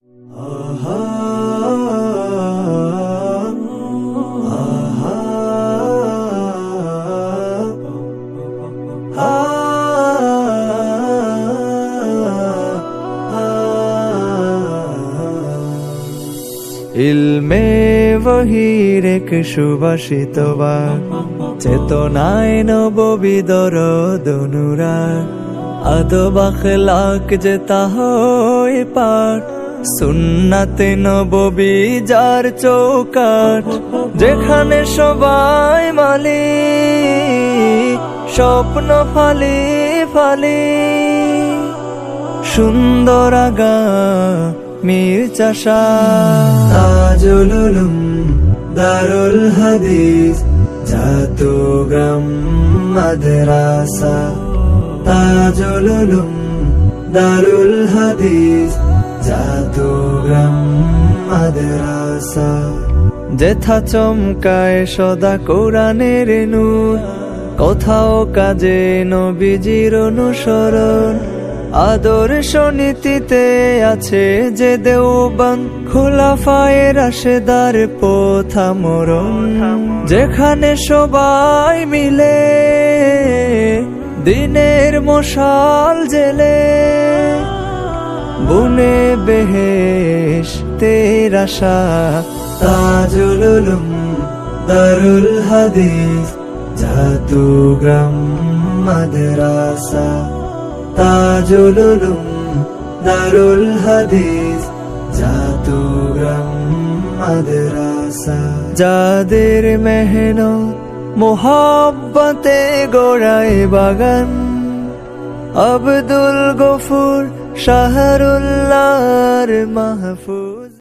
ইলমে ওহীর এক সুবাসিত বাক, চেতনায় নববী দরদ অনুরাগ, আদব আখলাক যে তা হয় পাঠ, সুন্নাতে নববী যার চৌকাঠ, যেখানে সবাই মালিক, স্বপ্ন ফালি ফালি, সুন্দর আগা মীর চাষা। তাজুল উলুম দারুল হাদিস চট্টগ্রাম মাদ্রাসা, তাজুল উলুম দারুল হাদিস চট্টগ্রাম মাদ্রাসা। যেথা চমকায় সদা কোরআনের নূর, কোথাও কাজে নবীজির অনুসরণ, আদর্শ নীতিতে আছে যে দেওবন্দ, খুলাফায়ে রাশেদার পথ আমরণ, যেখানে সবাই মিলে দিনের মশাল জেলে, বুনে বেহেশতের আশা। তাজুল উলুম দারুল হাদিস চট্টগ্রাম মাদ্রাসা, তাজুল উলুম দারুল হাদিস চট্টগ্রাম মাদ্রাসা। যাদের মেহনত মোহাব্বতে গড়ায় বাগান, আব্দুল গফুর শাহরুল্লাহর মাহফুজ।